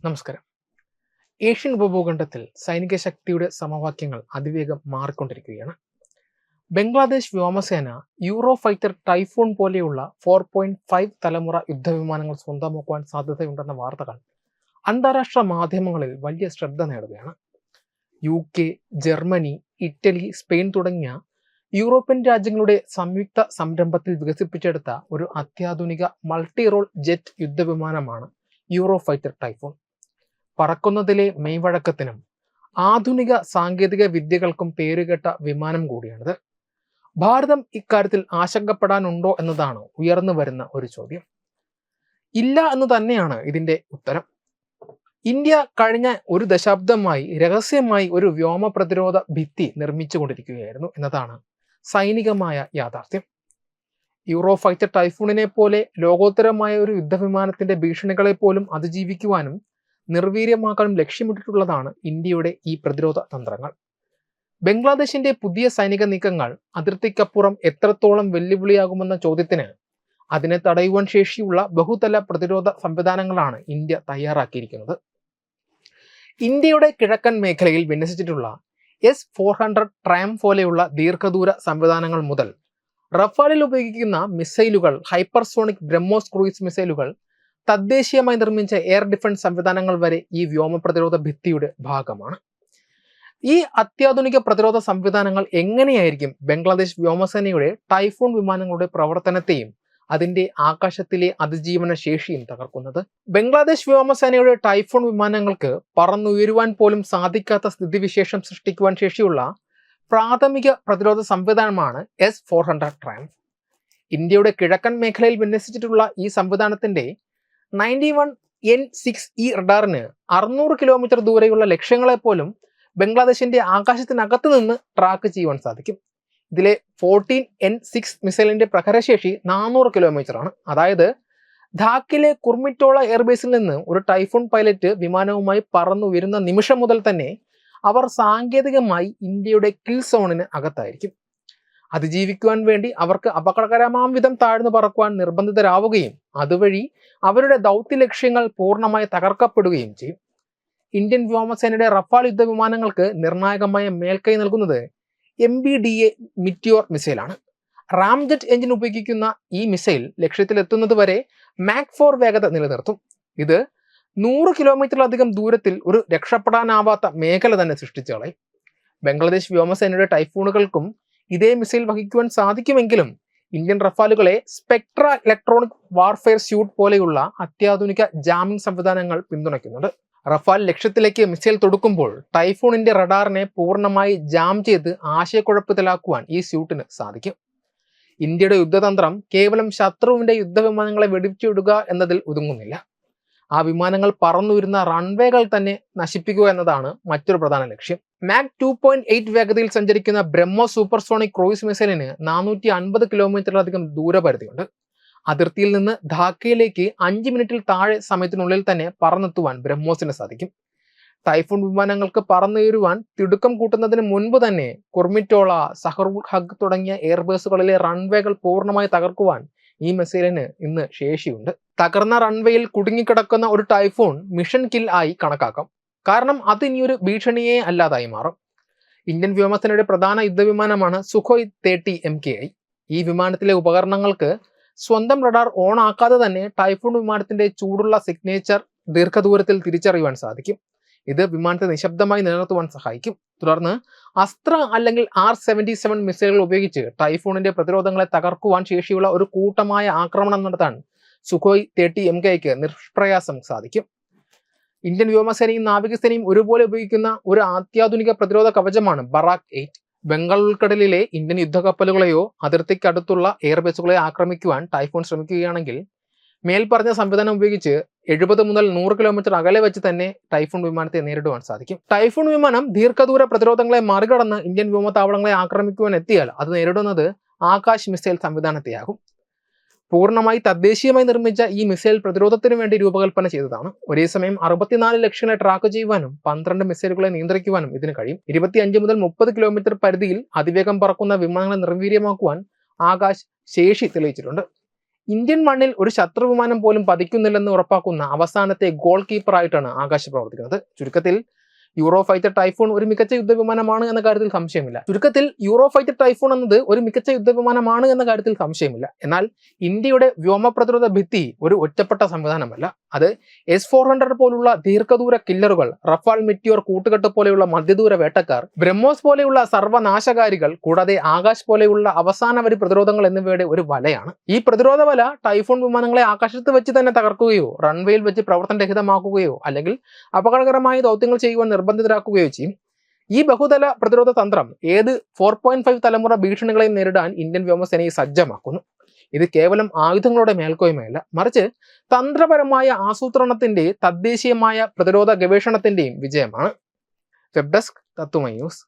നമസ്കാരം. ഏഷ്യൻ ഉപഭൂഖണ്ഡത്തിൽ സൈനിക ശക്തിയുടെ സമവാക്യങ്ങൾ അതിവേഗം മാറിക്കൊണ്ടിരിക്കുകയാണ്. ബംഗ്ലാദേശ് വ്യോമസേന യൂറോഫൈറ്റർ ടൈഫൂൺ പോലെയുള്ള 4.5 തലമുറ യുദ്ധവിമാനങ്ങൾ സ്വന്തമാക്കുവാൻ സാധ്യതയുണ്ടെന്ന വാർത്തകൾ അന്താരാഷ്ട്ര മാധ്യമങ്ങളിൽ വലിയ ശ്രദ്ധ നേടുകയാണ്. UK, ജർമ്മനി, ഇറ്റലി, സ്പെയിൻ തുടങ്ങിയ യൂറോപ്യൻ രാജ്യങ്ങളുടെ സംയുക്ത സംരംഭത്തിൽ വികസിപ്പിച്ചെടുത്ത ഒരു അത്യാധുനിക മൾട്ടി റോൾ ജെറ്റ് യുദ്ധവിമാനമാണ് യൂറോഫൈറ്റർ ടൈഫൂൺ. പറക്കുന്നതിലെ മെയ്വഴക്കത്തിനും ആധുനിക സാങ്കേതിക വിദ്യകൾക്കും പേരുകേട്ട വിമാനം കൂടിയാണിത്. ഭാരതം ഇക്കാര്യത്തിൽ ആശങ്കപ്പെടാനുണ്ടോ എന്നതാണ് ഉയർന്നു വരുന്ന ഒരു ചോദ്യം. ഇല്ല എന്ന് തന്നെയാണ് ഇതിന്റെ ഉത്തരം. ഇന്ത്യ കഴിഞ്ഞ ഒരു ദശാബ്ദമായി രഹസ്യമായി ഒരു വ്യോമ പ്രതിരോധ ഭിത്തി നിർമ്മിച്ചുകൊണ്ടിരിക്കുകയായിരുന്നു എന്നതാണ് സൈനികമായ യാഥാർത്ഥ്യം. യൂറോഫൈറ്റർ ടൈഫൂണിനെ പോലെ ലോകോത്തരമായ ഒരു യുദ്ധവിമാനത്തിന്റെ ഭീഷണികളെ പോലും അതിജീവിക്കുവാനും നിർവീര്യമാക്കാനും ലക്ഷ്യമിട്ടിട്ടുള്ളതാണ് ഇന്ത്യയുടെ ഈ പ്രതിരോധ തന്ത്രങ്ങൾ. ബംഗ്ലാദേശിന്റെ പുതിയ സൈനിക നീക്കങ്ങൾ അതിർത്തിക്കപ്പുറം എത്രത്തോളം വെല്ലുവിളിയാകുമെന്ന ചോദ്യത്തിന് അതിനെ തടയുവാൻ ശേഷിയുള്ള ബഹുതല പ്രതിരോധ സംവിധാനങ്ങളാണ് ഇന്ത്യ തയ്യാറാക്കിയിരിക്കുന്നത്. ഇന്ത്യയുടെ കിഴക്കൻ മേഖലയിൽ വിന്യസിച്ചിട്ടുള്ള S-400 ട്രയംഫ് പോലെയുള്ള ദീർഘദൂര സംവിധാനങ്ങൾ മുതൽ റഫാലിൽ ഉപയോഗിക്കുന്ന മിസൈലുകൾ, ഹൈപ്പർസോണിക് ബ്രഹ്മോസ് ക്രൂയിസ് മിസൈലുകൾ, തദ്ദേശീയമായി നിർമ്മിച്ച എയർ ഡിഫൻസ് സംവിധാനങ്ങൾ വരെ ഈ വ്യോമ പ്രതിരോധ ഭിത്തിയുടെ ഭാഗമാണ്. ഈ അത്യാധുനിക പ്രതിരോധ സംവിധാനങ്ങൾ എങ്ങനെയായിരിക്കും ബംഗ്ലാദേശ് വ്യോമസേനയുടെ ടൈഫൂൺ വിമാനങ്ങളുടെ പ്രവർത്തനത്തെയും അതിന്റെ ആകാശത്തിലെ അതിജീവന ശേഷിയും തകർക്കുന്നത്? ബംഗ്ലാദേശ് വ്യോമസേനയുടെ ടൈഫൂൺ വിമാനങ്ങൾക്ക് പറന്നുയരുവാൻ പോലും സാധിക്കാത്ത സ്ഥിതിവിശേഷം സൃഷ്ടിക്കുവാൻ ശേഷിയുള്ള പ്രാഥമിക പ്രതിരോധ സംവിധാനമാണ് S-400 ട്രയംഫ്. ഇന്ത്യയുടെ കിഴക്കൻ മേഖലയിൽ വിന്യസിച്ചിട്ടുള്ള ഈ സംവിധാനത്തിന്റെ 91N6E റഡാറിന് 600 കിലോമീറ്റർ ദൂരെയുള്ള ലക്ഷ്യങ്ങളെ പോലും ബംഗ്ലാദേശിന്റെ ആകാശത്തിനകത്ത് നിന്ന് ട്രാക്ക് ചെയ്യുവാൻ സാധിക്കും. ഇതിലെ 14N6 മിസൈലിന്റെ പ്രഹരശേഷി 400 കിലോമീറ്റർ ആണ്. അതായത് ധാക്കിലെ കുർമിറ്റോള എയർബേസിൽ നിന്ന് ഒരു ടൈഫൂൺ പൈലറ്റ് വിമാനവുമായി പറന്നു വരുന്ന നിമിഷം മുതൽ തന്നെ അവർ സാങ്കേതികമായി ഇന്ത്യയുടെ കിൽ സോണിന് അകത്തായിരിക്കും. അതിജീവിക്കുവാൻ വേണ്ടി അവർക്ക് അപകടകരമാം വിധം താഴ്ന്നു പറക്കുവാൻ നിർബന്ധിതരാവുകയും അതുവഴി അവരുടെ ദൗത്യ ലക്ഷ്യങ്ങൾ പൂർണ്ണമായി തകർക്കപ്പെടുകയും ചെയ്യും. ഇന്ത്യൻ വ്യോമസേനയുടെ റഫാൽ യുദ്ധവിമാനങ്ങൾക്ക് നിർണായകമായ മേൽക്കൈ നൽകുന്നത് MBDA മിറ്റിയോർ മിസൈലാണ്. റാംജെറ്റ് എഞ്ചിൻ ഉപയോഗിക്കുന്ന ഈ മിസൈൽ ലക്ഷ്യത്തിലെത്തുന്നത് വരെ മാക് 4 വേഗത നിലനിർത്തും. ഇത് 100 കിലോമീറ്ററിലധികം ദൂരത്തിൽ ഒരു രക്ഷപ്പെടാനാവാത്ത മേഖല തന്നെ സൃഷ്ടിച്ചു കളയും. ബംഗ്ലാദേശ് വ്യോമസേനയുടെ ടൈഫൂണുകൾക്കും ഇതേ മിസൈൽ വഹിക്കുവാൻ സാധിക്കുമെങ്കിലും ഇന്ത്യൻ റഫാലുകളെ സ്പെക്ട്ര ഇലക്ട്രോണിക് വാർഫെയർ സ്യൂട്ട് പോലെയുള്ള അത്യാധുനിക ജാമിംഗ് സംവിധാനങ്ങൾ പിന്തുണയ്ക്കുന്നുണ്ട്. റഫാൽ ലക്ഷ്യത്തിലേക്ക് മിസൈൽ തൊടുക്കുമ്പോൾ ടൈഫൂണിന്റെ റഡാറിനെ പൂർണ്ണമായി ജാം ചെയ്ത് ആശയക്കുഴപ്പത്തിലാക്കുവാൻ ഈ സ്യൂട്ടിന് സാധിക്കും. ഇന്ത്യയുടെ യുദ്ധതന്ത്രം കേവലം ശത്രുവിന്റെ യുദ്ധവിമാനങ്ങളെ വെടിവെച്ചിടുക എന്നതിൽ ഒതുങ്ങുന്നില്ല. ആ വിമാനങ്ങൾ പറന്നുവരുന്ന റൺവേകൾ തന്നെ നശിപ്പിക്കുക എന്നതാണ് മറ്റൊരു പ്രധാന ലക്ഷ്യം. മാക് 2.8 വേഗതയിൽ സഞ്ചരിക്കുന്ന ബ്രഹ്മോസ് സൂപ്പർസോണിക് ക്രൂയിസ് മിസൈലിന് 450 കിലോമീറ്ററിലധികം ദൂരപരിധിയുണ്ട്. അതിർത്തിയിൽ നിന്ന് ധാക്കയിലേക്ക് 5 മിനിറ്റിൽ താഴെ സമയത്തിനുള്ളിൽ തന്നെ പറന്നെത്തുവാൻ ബ്രഹ്മോസിന് സാധിക്കും. ടൈഫൂൺ വിമാനങ്ങൾക്ക് പറന്നുയരുവാൻ തിടുക്കം കൂട്ടുന്നതിന് മുൻപ് തന്നെ കുർമിറ്റോള, സഹറുൽ ഹഗ് തുടങ്ങിയ എയർബേസുകളിലെ റൺവേകൾ പൂർണ്ണമായി തകർക്കുവാൻ ഈ മിസൈലിന് ഇന്ന് ശേഷിയുണ്ട്. തകർന്ന റൺവേയിൽ കുടുങ്ങിക്കിടക്കുന്ന ഒരു ടൈഫൂൺ മിഷൻ കിൽ ആയി കണക്കാക്കാം. കാരണം അത് ഇനിയൊരു ഭീഷണിയെ അല്ലാതായി മാറും. ഇന്ത്യൻ വ്യോമസേനയുടെ പ്രധാന യുദ്ധവിമാനമാണ് സുഖോയ് 30 MKI. ഈ വിമാനത്തിലെ ഉപകരണങ്ങൾക്ക് സ്വന്തം റഡാർ ഓൺ ആക്കാതെ തന്നെ ടൈഫൂൺ വിമാനത്തിന്റെ ചൂടുള്ള സിഗ്നേച്ചർ ദീർഘദൂരത്തിൽ തിരിച്ചറിയുവാൻ സാധിക്കും. ഇത് വിമാനത്തെ നിശബ്ദമായി നിലനിർത്തുവാൻ സഹായിക്കും. തുടർന്ന് അസ്ത്ര അല്ലെങ്കിൽ R-77 മിസൈലുകൾ ഉപയോഗിച്ച് ടൈഫൂണിന്റെ പ്രതിരോധങ്ങളെ തകർക്കുവാൻ ശേഷിയുള്ള ഒരു കൂട്ടമായ ആക്രമണം നടത്താൻ സുഖോയ് 30 MKIക്ക് നിഷ്പ്രയാസം സാധിക്കും. ഇന്ത്യൻ വ്യോമസേനയും നാവികസേനയും ഒരുപോലെ ഉപയോഗിക്കുന്ന ഒരു അത്യാധുനിക പ്രതിരോധ കവചമാണ് ബറാക് 8. ബംഗാൾ ഉൾക്കടലിലെ ഇന്ത്യൻ യുദ്ധക്കപ്പലുകളെയോ അതിർത്തിക്കടുത്തുള്ള എയർബേസുകളെയോ ആക്രമിക്കുവാൻ ടൈഫൂൺ ശ്രമിക്കുകയാണെങ്കിൽ മേൽപ്പറഞ്ഞ സംവിധാനം ഉപയോഗിച്ച് 70 മുതൽ 100 കിലോമീറ്റർ അകലെ വെച്ച് തന്നെ ടൈഫൂൺ വിമാനത്തെ നേരിടുവാൻ സാധിക്കും. ടൈഫൂൺ വിമാനം ദീർഘദൂര പ്രതിരോധങ്ങളെ മറികടന്ന് ഇന്ത്യൻ വ്യോമത്താവളങ്ങളെ ആക്രമിക്കുവാൻ എത്തിയാൽ അത് നേരിടുന്നത് ആകാശ് മിസൈൽ സംവിധാനത്തെയാകും. പൂർണ്ണമായി തദ്ദേശീയമായി നിർമ്മിച്ച ഈ മിസൈൽ പ്രതിരോധത്തിന് വേണ്ടി രൂപകൽപ്പന ചെയ്തതാണ്. ഒരേ സമയം 64 ലക്ഷ്യങ്ങളെ ട്രാക്ക് ചെയ്യുവാനും 12 മിസൈലുകളെ നിയന്ത്രിക്കുവാനും ഇതിന് കഴിയും. 25 മുതൽ 30 കിലോമീറ്റർ പരിധിയിൽ അതിവേഗം പറക്കുന്ന വിമാനങ്ങളെ നിർവീര്യമാക്കുവാൻ ആകാശ് ശേഷി തെളിയിച്ചിട്ടുണ്ട്. ഇന്ത്യൻ മണ്ണിൽ ഒരു ശത്രു വിമാനം പോലും പതിക്കുന്നില്ലെന്ന് ഉറപ്പാക്കുന്ന അവസാനത്തെ ഗോൾ കീപ്പറായിട്ടാണ് ആകാശ് പ്രവർത്തിക്കുന്നത്. ചുരുക്കത്തിൽ യൂറോ ഫൈറ്റർ ടൈഫൂൺ ഒരു മികച്ച യുദ്ധവിമാനമാണ് എന്ന കാര്യത്തിൽ സംശയമില്ല. എന്നാൽ ഇന്ത്യയുടെ വ്യോമ പ്രതിരോധ ഭിത്തി ഒരു ഒറ്റപ്പെട്ട സംവിധാനമല്ല. അത് S-400 പോലുള്ള ദീർഘദൂര കില്ലറുകൾ, റഫാൽ മെറ്റിയോർ കൂട്ടുകെട്ട് പോലെയുള്ള മധ്യദൂര വേട്ടക്കാർ, ബ്രഹ്മോസ് പോലെയുള്ള സർവ്വനാശകാരികൾ, കൂടാതെ ആകാശ് പോലെയുള്ള അവസാന വരി പ്രതിരോധങ്ങൾ എന്നിവയുടെ ഒരു വലയാണ്. ഈ പ്രതിരോധ വല ടൈഫൂൺ വിമാനങ്ങളെ ആകാശത്ത് വെച്ച് തന്നെ തകർക്കുകയോ റൺവേയിൽ വെച്ച് പ്രവർത്തനരഹിതമാക്കുകയോ അല്ലെങ്കിൽ അപകടകരമായ ദൗത്യങ്ങൾ ചെയ്യുവാൻ നിർബന്ധിതരാക്കുകയോ ചെയ്യും. ഈ ബഹുതല പ്രതിരോധ തന്ത്രം ഏത് 4.5 തലമുറ ഭീഷണികളെയും നേരിടാൻ ഇന്ത്യൻ വ്യോമസേനയെ സജ്ജമാക്കുന്നു. ഇത് കേവലം ആയുധങ്ങളുടെ മേൽക്കോയ്മയല്ല, മറിച്ച് തന്ത്രപരമായ ആസൂത്രണത്തിന്റെ, തദ്ദേശീയമായ പ്രതിരോധ ഗവേഷണത്തിന്റെയും വിജയമാണ്. വെബ് ഡെസ്ക് തത്വമൈ ന്യൂസ്.